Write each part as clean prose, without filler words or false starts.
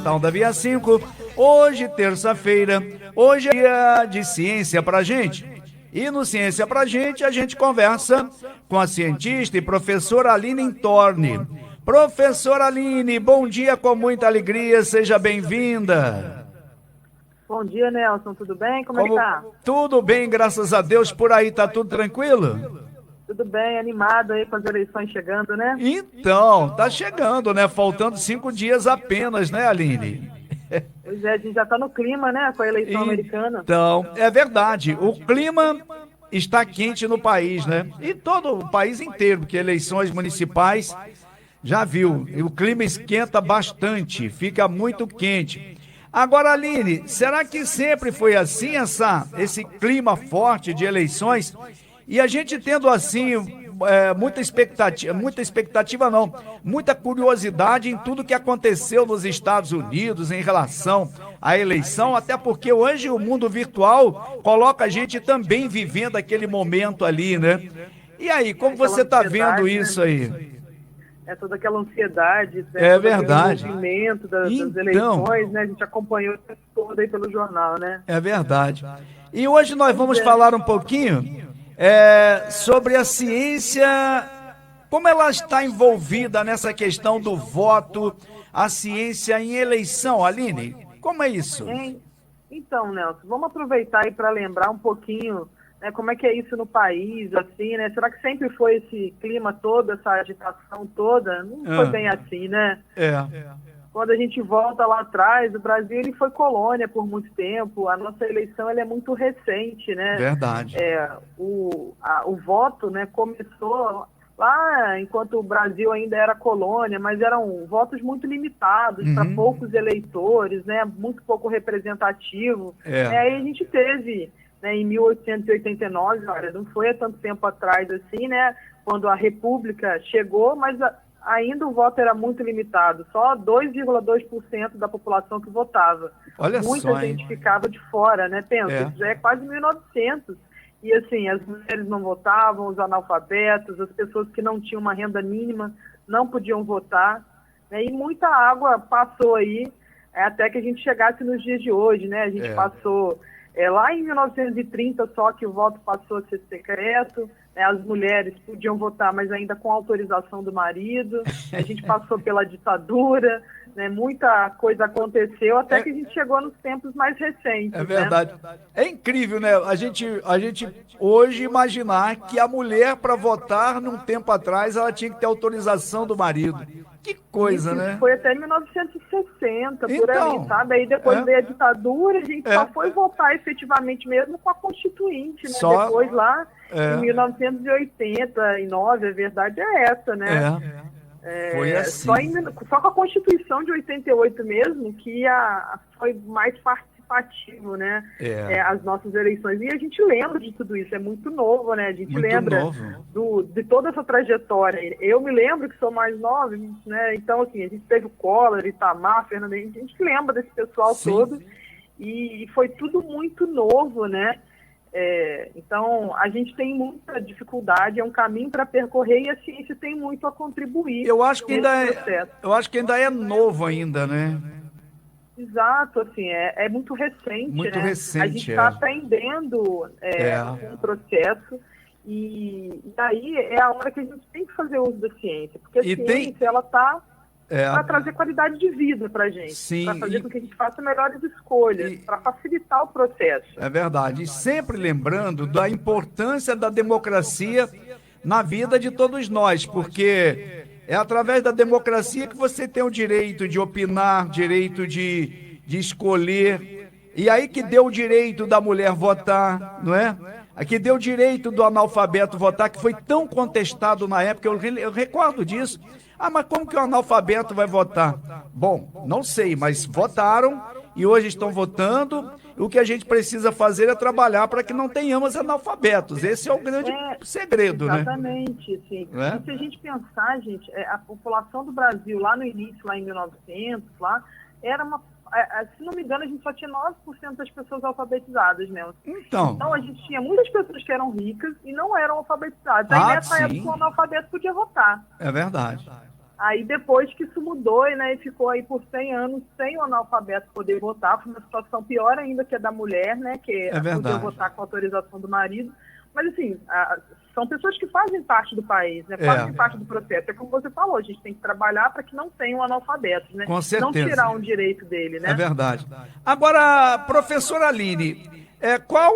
está Onda Via 5. Hoje, terça-feira, hoje é dia de ciência pra gente. E no Ciência pra gente, a gente conversa com a cientista e professora Aline Torne. Professora Aline, bom dia com muita alegria, seja bem-vinda. Bom dia, Nelson, tudo bem? Como é que tá? Tudo bem, graças a Deus, por aí tá tudo tranquilo? Tudo bem, animado aí com as eleições chegando, né? Então, tá chegando, né? Faltando 5 dias apenas, né, Aline? Pois é, a gente já tá no clima, né, com a eleição americana. Então, é verdade. O clima está quente no país, né? E todo o país inteiro, porque eleições municipais, já viu, o clima esquenta bastante, fica muito quente. Agora, Aline, será que sempre foi assim, esse clima forte de eleições? E a gente tendo assim muita expectativa não, muita curiosidade em tudo que aconteceu nos Estados Unidos em relação à eleição, até porque hoje o mundo virtual coloca a gente também vivendo aquele momento ali, né? E aí, como você está vendo isso aí? É toda aquela ansiedade, É todo verdade. aquele movimento das Então, eleições, né? A gente acompanhou o tempo todo aí pelo jornal, né? é verdade. E hoje nós vamos é. falar um pouquinho sobre a ciência, como ela está envolvida nessa questão do voto, a ciência em eleição, Aline. Como é isso? Então, Nelson, vamos aproveitar aí para lembrar um pouquinho, né, como é que é isso no país, assim, né? Será que sempre foi esse clima todo, essa agitação toda? Não foi bem assim, né? Quando a gente volta lá atrás, o Brasil ele foi colônia por muito tempo, a nossa eleição ela é muito recente, né? Verdade. O voto, né, começou lá enquanto o Brasil ainda era colônia, mas eram votos muito limitados para poucos eleitores, né, muito pouco representativo. Aí a gente teve, né, em 1889, olha, não foi há tanto tempo atrás assim, né, quando a República chegou, mas ainda o voto era muito limitado, só 2,2% da população que votava. Olha Muita só, gente hein? ficava de fora, né? Pensa, isso já é quase 1900. E assim, as mulheres não votavam, os analfabetos, as pessoas que não tinham uma renda mínima não podiam votar, né? E muita água passou aí, até que a gente chegasse nos dias de hoje, né? A gente passou lá em 1930 só que o voto passou a ser secreto, né? As mulheres podiam votar, mas ainda com autorização do marido. A gente passou pela ditadura, né? Muita coisa aconteceu até que a gente chegou nos tempos mais recentes. É verdade. Né? É incrível, né? A gente hoje imaginar que a mulher, para votar, num tempo atrás, ela tinha que ter autorização do marido. Que coisa, isso, né? Isso foi até 1960, por Então, ali, sabe? Aí depois veio a ditadura, a gente só foi votar efetivamente mesmo com a Constituinte, né? Só, depois lá, em 1989, a verdade é essa, né? Foi assim. Só com a Constituição de 88 mesmo que foi mais participativo, né? As nossas eleições. E a gente lembra de tudo isso, é muito novo, né? A gente muito lembra de toda essa trajetória. Eu me lembro que sou mais nova, né? Então, assim, a gente teve o Collor, Itamar, Fernando Henrique, a gente lembra desse pessoal todo. E foi tudo muito novo, né? Então, a gente tem muita dificuldade, é um caminho para percorrer e a ciência tem muito a contribuir. Eu acho que ainda é novo ainda, né? Exato, assim, é muito recente, muito né? recente, a gente está aprendendo um processo e daí é a hora que a gente tem que fazer uso da ciência, porque a ciência, ela está para trazer qualidade de vida para a gente, para fazer com que a gente faça melhores escolhas, para facilitar o processo. É verdade, e sempre lembrando da importância da democracia na vida de todos nós, porque é através da democracia que você tem o direito de opinar, direito de escolher, e aí que deu o direito da mulher votar, não é? Aqui deu o direito do analfabeto votar, que foi tão contestado na época, eu recordo disso. Mas como que o analfabeto vai votar? Bom, não sei, mas votaram e hoje estão votando. O que a gente precisa fazer é trabalhar para que não tenhamos analfabetos. Esse é o grande segredo, exatamente, né? Sim. E se a gente pensar, gente, a população do Brasil lá no início, lá em 1900, lá, era se não me engano, a gente só tinha 9% das pessoas alfabetizadas, né? Então, a gente tinha muitas pessoas que eram ricas e não eram alfabetizadas. Aí, nessa época, o analfabeto podia votar. É verdade. Aí depois que isso mudou, né, e ficou aí por 100 anos sem o analfabeto poder votar, foi uma situação pior ainda que a da mulher, né, que podia votar com autorização do marido. Mas assim, são pessoas que fazem parte do país, né, fazem parte do processo. É como você falou, a gente tem que trabalhar para que não tenham analfabetos, né? Com certeza. Não tirar um direito dele, né? É verdade. Agora, professora Aline, qual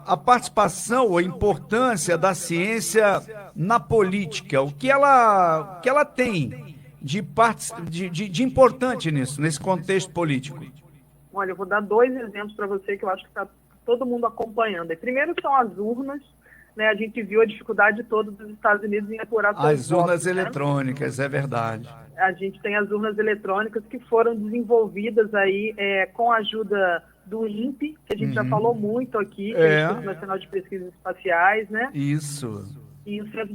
a participação ou a importância da ciência na política? O que ela tem de importante nisso, nesse contexto político? Olha, eu vou dar 2 exemplos para você que eu acho que está todo mundo acompanhando. Primeiro são as urnas, né? A gente viu a dificuldade toda dos Estados Unidos em apurar seus as urnas votos, eletrônicas, né? É verdade. A gente tem as urnas eletrônicas que foram desenvolvidas aí com a ajuda do INPE, que a gente já falou muito aqui, que é o Instituto Nacional de Pesquisas Espaciais, né? Isso. E o Centro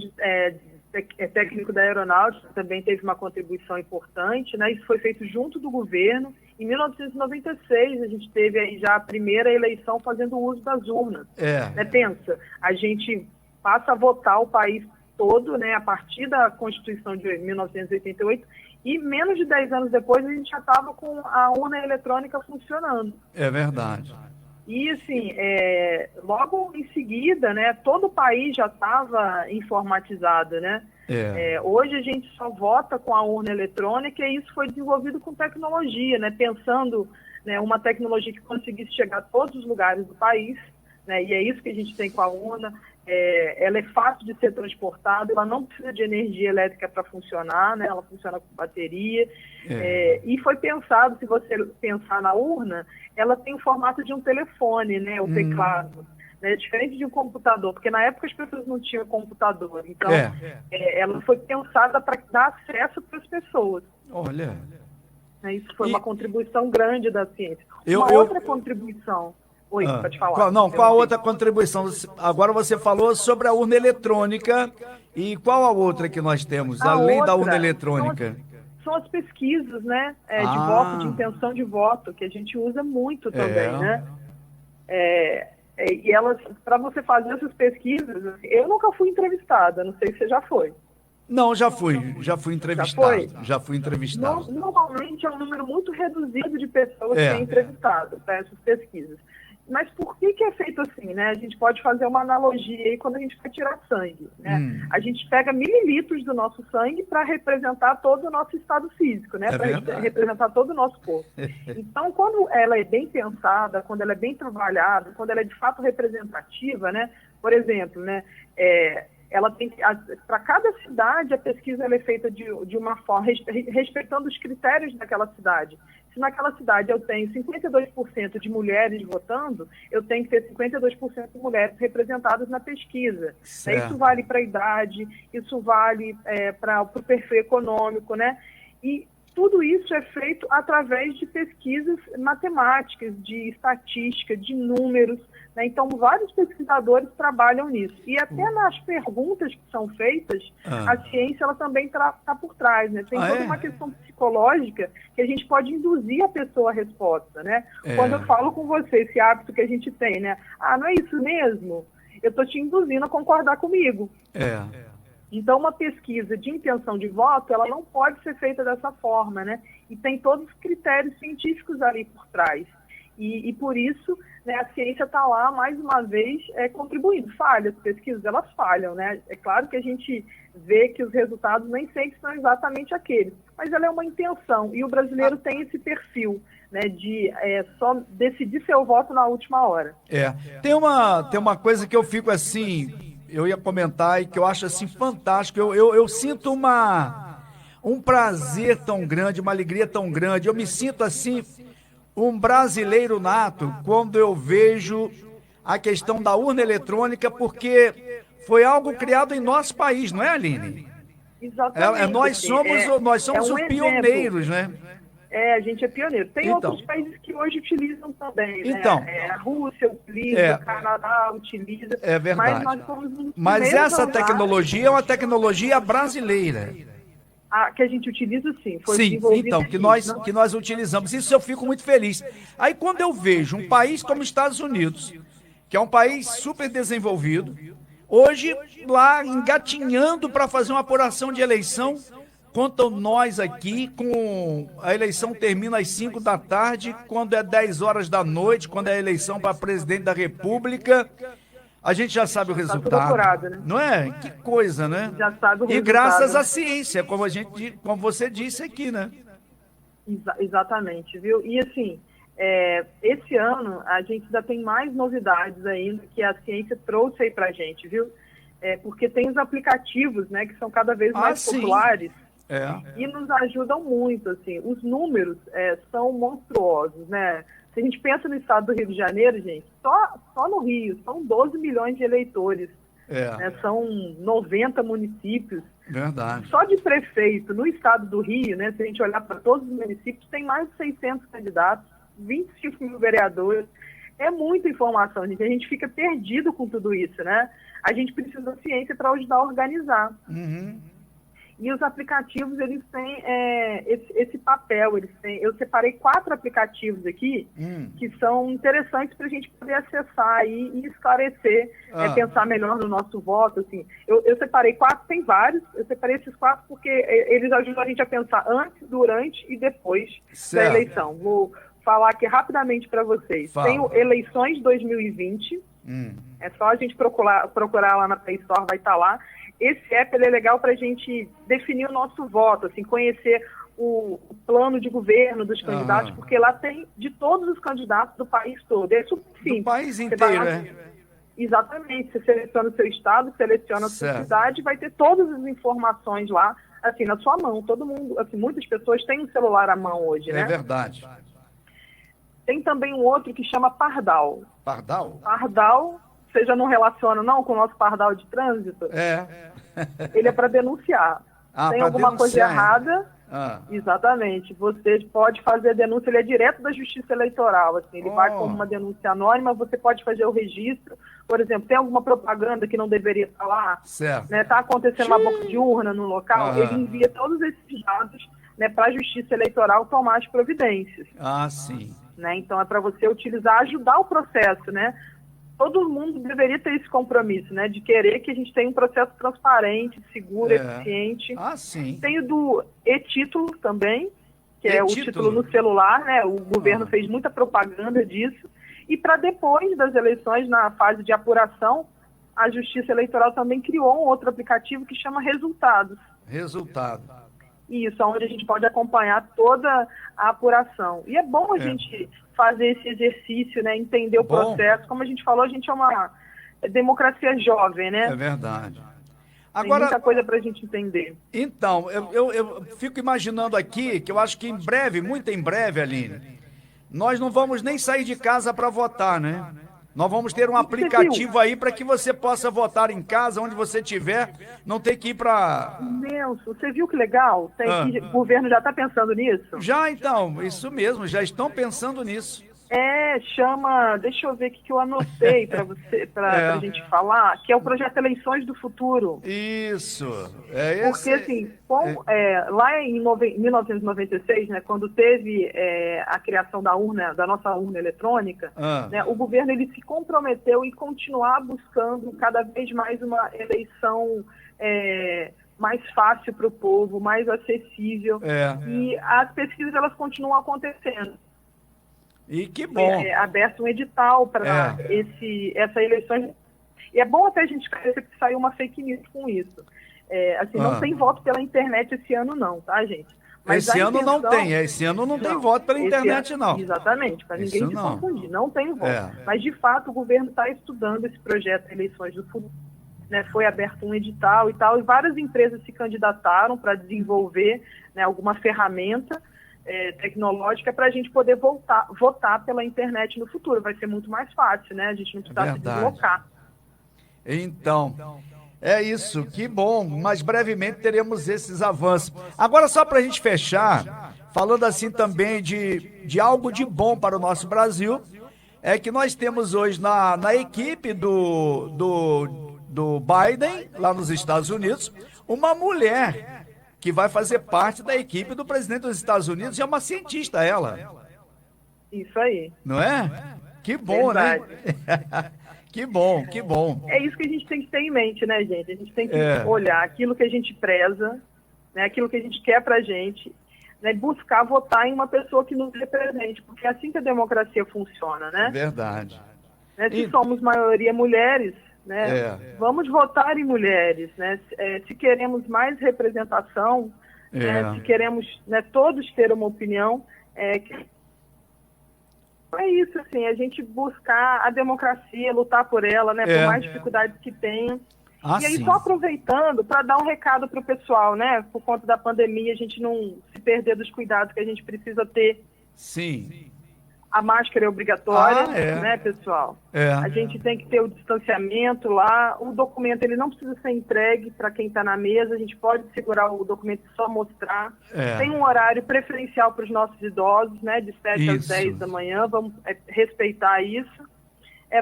Técnico da Aeronáutica também teve uma contribuição importante, né? Isso foi feito junto do governo. Em 1996, a gente teve aí já a primeira eleição fazendo uso das urnas. Né? Pensa, a gente passa a votar o país todo, né, a partir da Constituição de 1988, e menos de 10 anos depois a gente já estava com a urna eletrônica funcionando. É verdade. E, assim, logo em seguida, né, todo o país já estava informatizado, né? Hoje a gente só vota com a urna eletrônica e isso foi desenvolvido com tecnologia, né? Pensando, né, uma tecnologia que conseguisse chegar a todos os lugares do país, né? E é isso que a gente tem com a urna. Ela é fácil de ser transportada, ela não precisa de energia elétrica para funcionar, né? Ela funciona com bateria. E foi pensado, se você pensar na urna, ela tem o formato de um telefone, né? O teclado. Né? Diferente de um computador, porque na época as pessoas não tinham computador. Então, ela foi pensada para dar acesso para as pessoas. Olha. Isso foi uma contribuição grande da ciência. Outra contribuição... Oi, pode falar. Qual a outra contribuição? Agora você falou sobre a urna eletrônica e qual a outra que nós temos, além da urna eletrônica? São as pesquisas, né, de voto, de intenção de voto, que a gente usa muito também, né? E elas, para você fazer essas pesquisas, eu nunca fui entrevistada, não sei se você já foi. Não, já fui entrevistado. Já fui entrevistado. Normalmente é um número muito reduzido de pessoas que é entrevistado para essas pesquisas. Mas por que é feito assim, né? A gente pode fazer uma analogia aí quando a gente vai tirar sangue, né? A gente pega mililitros do nosso sangue para representar todo o nosso estado físico, né? Para representar todo o nosso corpo. Então, quando ela é bem pensada, quando ela é bem trabalhada, quando ela é de fato representativa, né? Por exemplo, né? Ela tem para cada cidade a pesquisa ela é feita de uma forma respeitando os critérios daquela cidade. Se naquela cidade eu tenho 52% de mulheres votando, eu tenho que ter 52% de mulheres representadas na pesquisa. Isso vale para a idade, isso vale para o perfil econômico, né? E tudo isso é feito através de pesquisas matemáticas, de estatística, de números, né? Então, vários pesquisadores trabalham nisso. E até nas perguntas que são feitas, a ciência ela também está por trás, né? Tem toda uma questão psicológica que a gente pode induzir a pessoa à resposta, né? Quando eu falo com você, esse hábito que a gente tem, né? Não é isso mesmo? Eu estou te induzindo a concordar comigo. Então, uma pesquisa de intenção de voto, ela não pode ser feita dessa forma, né? E tem todos os critérios científicos ali por trás. E por isso, né, a ciência está lá, mais uma vez, contribuindo. Falha, as pesquisas, elas falham, né? É claro que a gente vê que os resultados nem sempre são exatamente aqueles, mas ela é uma intenção, e o brasileiro tem esse perfil, né, de só decidir seu voto na última hora. Tem uma coisa que eu fico assim, eu ia comentar e que eu acho assim fantástico, eu sinto um prazer tão grande, uma alegria tão grande, eu me sinto assim um brasileiro nato quando eu vejo a questão da urna eletrônica, porque foi algo criado em nosso país, não é, Aline? Exatamente. Nós somos os pioneiros, né? A gente é pioneiro. Tem outros países que hoje utilizam também, né? A Rússia utiliza, o Canadá utiliza. É verdade. Mas nós somos Mas essa tecnologia é uma tecnologia brasileira. Que a gente utiliza, sim. Foi então, que nós utilizamos. Isso eu fico muito feliz. Aí quando eu vejo um país como os Estados Unidos, que é um país super desenvolvido, hoje lá engatinhando para fazer uma apuração de eleição contam nós aqui com a eleição termina às 5 da tarde, quando é 10 horas da noite, quando é a eleição para presidente da República, a gente já sabe o resultado. Tá tudo apurado, né? Não é? Que coisa, né? Já sabe o resultado. E graças à ciência, como você disse aqui, né? Exatamente, viu? E assim, esse ano a gente ainda tem mais novidades ainda que a ciência trouxe aí pra gente, viu? Porque tem os aplicativos, né, que são cada vez mais populares e nos ajudam muito, assim. Os números são monstruosos, né? Se a gente pensa no estado do Rio de Janeiro, gente, só no Rio são 12 milhões de eleitores, né? São 90 municípios. Verdade. Só de prefeito no estado do Rio, né, se a gente olhar para todos os municípios, tem mais de 600 candidatos, 25 mil vereadores. É muita informação, gente. A gente fica perdido com tudo isso, né? A gente precisa da ciência para ajudar a organizar. Uhum. E os aplicativos, eles têm esse papel. Eu separei 4 aplicativos aqui que são interessantes para a gente poder acessar aí e esclarecer, pensar melhor no nosso voto. Assim. Eu separei 4, tem vários. Eu separei esses 4 porque eles ajudam a gente a pensar antes, durante e depois da eleição. Vou falar aqui rapidamente para vocês. Tem o Eleições 2020. É só a gente procurar lá na Play Store, vai estar lá. Esse app ele é legal para a gente definir o nosso voto, assim, conhecer o plano de governo dos candidatos, porque lá tem de todos os candidatos do país todo. É super simples. Do país inteiro, Exatamente. Você seleciona o seu estado, seleciona a sua cidade, vai ter todas as informações lá, assim, na sua mão. Todo mundo, assim, muitas pessoas têm um celular à mão hoje, né? É verdade. Tem também um outro que chama Pardal. Pardal? Pardal, você já não relaciona não com o nosso pardal de trânsito? Ele é para denunciar. Tem alguma coisa errada? Exatamente. Você pode fazer a denúncia, ele é direto da Justiça Eleitoral. Assim, ele vai como uma denúncia anônima, você pode fazer o registro. Por exemplo, tem alguma propaganda que não deveria estar lá? Certo. Né, tá acontecendo uma boca de urna no local? Ele envia todos esses dados, né, para a Justiça Eleitoral tomar as providências. Sim. Né? Então, é para você utilizar, ajudar o processo, né? Todo mundo deveria ter esse compromisso, né? De querer que a gente tenha um processo transparente, seguro, eficiente. Sim. Tem o do e-título também, que é o título no celular, né? O governo fez muita propaganda disso. E para depois das eleições, na fase de apuração, a Justiça Eleitoral também criou um outro aplicativo que chama Resultados. Isso, onde a gente pode acompanhar toda a apuração. E é bom a gente fazer esse exercício, né? Entender o processo. Como a gente falou, a gente é uma democracia jovem, né? É verdade. Agora, tem muita coisa para a gente entender. Então, eu fico imaginando aqui que eu acho que em breve, muito em breve, Aline, nós não vamos nem sair de casa para votar, né? Nós vamos ter um aplicativo aí para que você possa votar em casa, onde você estiver, não ter que ir para... Nelson, você viu que legal? O governo já está pensando nisso? Já, então, isso mesmo, já estão pensando nisso. Chama, deixa eu ver o que eu anotei para você, para a gente falar, que é o projeto Eleições do Futuro. Isso. Porque, assim, lá em 1996, né, quando teve a criação da nossa urna eletrônica, né, o governo ele se comprometeu em continuar buscando cada vez mais uma eleição mais fácil para o povo, mais acessível. E as pesquisas elas continuam acontecendo. E que bom. Aberto um edital para essa eleição. E é bom até a gente esclarecer que saiu uma fake news com isso. Não tem voto pela internet esse ano não, tá, gente? Mas esse ano não tem, tem voto pela internet não. Exatamente, para ninguém se confundir, não tem voto. Mas de fato o governo está estudando esse projeto de Eleições do Futuro. Né, foi aberto um edital e tal, e várias empresas se candidataram para desenvolver, né, alguma ferramenta tecnológica para a gente poder votar pela internet no futuro. Vai ser muito mais fácil, né? A gente não precisa se deslocar. Então, é isso, que bom, mas brevemente teremos esses avanços. Agora, só para a gente fechar, falando assim também de algo de bom para o nosso Brasil, é que nós temos hoje na equipe do Biden, lá nos Estados Unidos, uma mulher que vai fazer parte da equipe do presidente dos Estados Unidos, e é uma cientista ela. Isso aí. Não é? Que bom, verdade. Né? Que bom, que bom. É isso que a gente tem que ter em mente, né, gente? A gente tem que olhar aquilo que a gente preza, né, aquilo que a gente quer para a gente, né, buscar votar em uma pessoa que nos represente, porque é assim que a democracia funciona, né? Verdade. Né, se somos maioria mulheres, né, vamos votar em mulheres, né? Se queremos mais representação, né, se queremos, né, todos ter uma opinião, é isso, assim, a gente buscar a democracia, lutar por ela, né, por mais dificuldades que tenha. E aí, só aproveitando para dar um recado para o pessoal, né, por conta da pandemia, a gente não se perder dos cuidados que a gente precisa ter. Sim. A máscara é obrigatória, né, pessoal? A gente tem que ter o distanciamento lá. O documento, ele não precisa ser entregue para quem está na mesa. A gente pode segurar o documento e só mostrar. Tem um horário preferencial para os nossos idosos, né, de 7 às 10 da manhã. Vamos respeitar isso.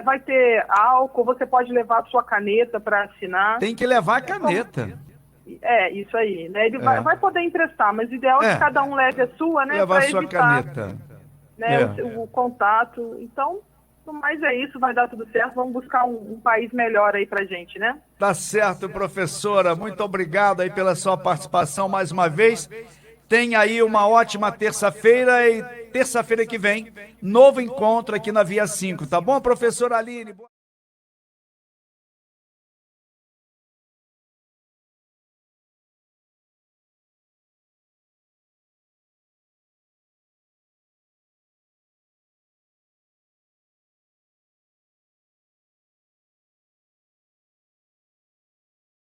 Vai ter álcool, você pode levar a sua caneta para assinar. Tem que levar a caneta. Isso aí, né? Ele vai poder emprestar, mas o ideal é que cada um leve a sua, né? Levar a sua caneta. Né, o contato. Então, mas é isso, vai dar tudo certo. Vamos buscar um país melhor aí pra gente, né? Tá certo, professora. Muito obrigado aí pela sua participação mais uma vez. Tenha aí uma ótima terça-feira e terça-feira que vem, novo encontro aqui na Via 5, tá bom, professora Aline?